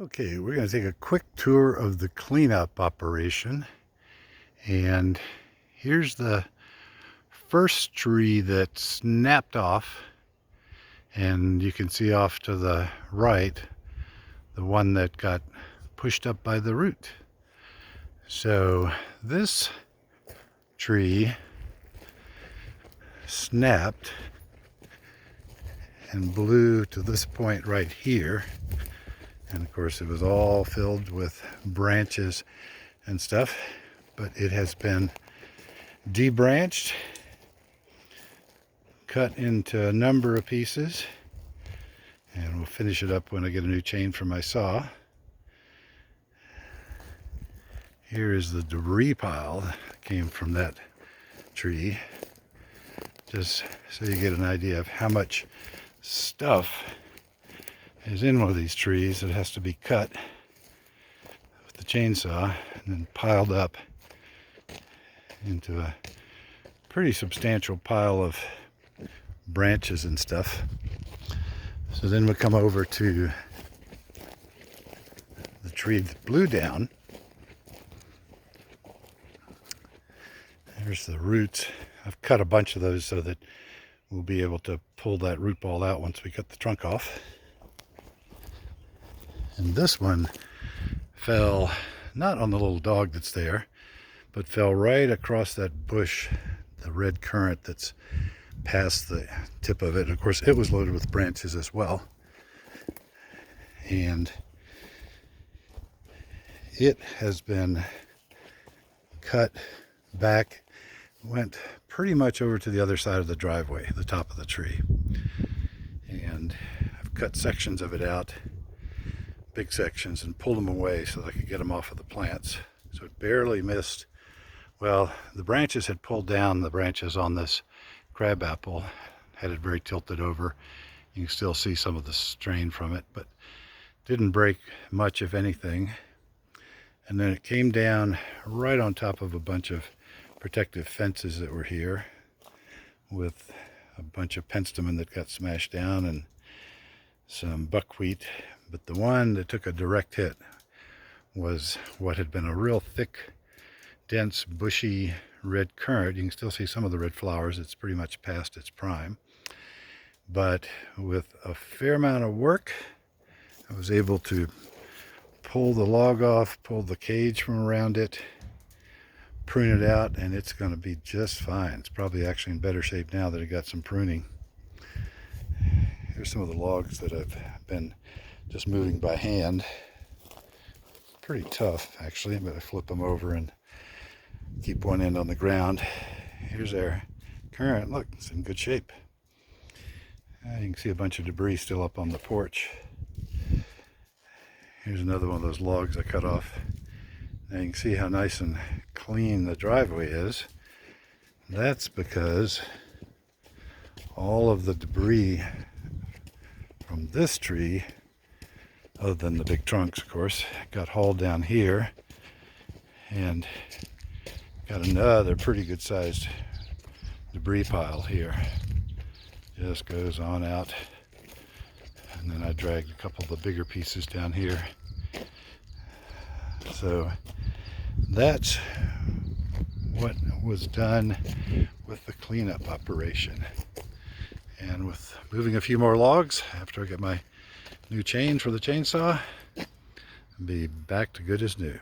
Okay, we're going to take a quick tour of the cleanup operation. And here's the first tree that snapped off. And you can see off to the right, the one that got pushed up by the root. So this tree snapped and blew to this point right here. And of course it was all filled with branches and stuff, but it has been debranched, cut into a number of pieces, and we'll finish it up when I get a new chain for my saw. Here is the debris pile that came from that tree, just so you get an idea of how much stuff is in one of these trees that has to be cut with the chainsaw and then piled up into a pretty substantial pile of branches and stuff. So then we come over to the tree that blew down. There's the roots. I've cut a bunch of those so that we'll be able to pull that root ball out once we cut the trunk off. And this one fell not on the little dog that's there, but fell right across that bush, the red currant that's past the tip of it. And of course, it was loaded with branches as well. And it has been cut back, went pretty much over to the other side of the driveway, the top of the tree. And I've cut sections of it out, big sections, and pulled them away so that I could get them off of the plants. So it barely missed. Well, the branches had pulled down the branches on this crabapple, had it very tilted over. You can still see some of the strain from it, but didn't break much, if anything. And then it came down right on top of a bunch of protective fences that were here, with a bunch of penstemon that got smashed down and some buckwheat. But the one that took a direct hit was what had been a real thick, dense, bushy red currant. You can still see some of the red flowers. It's pretty much past its prime. But with a fair amount of work, I was able to pull the log off, pull the cage from around it, prune it out, and it's going to be just fine. It's probably actually in better shape now that it got some pruning. Here's some of the logs that I've been just moving by hand. Pretty tough, actually, but I flip them over and keep one end on the ground. Here's our currant. Look, it's in good shape. You can see a bunch of debris still up on the porch. Here's another one of those logs I cut off. Now you can see how nice and clean the driveway is. That's because all of the debris from this tree, other than the big trunks, of course, got hauled down here, and got another pretty good sized debris pile here. Just goes on out, and then I dragged a couple of the bigger pieces down here. So that's what was done with the cleanup operation. And with moving a few more logs after I get my new chain for the chainsaw, I'll be back to good as new.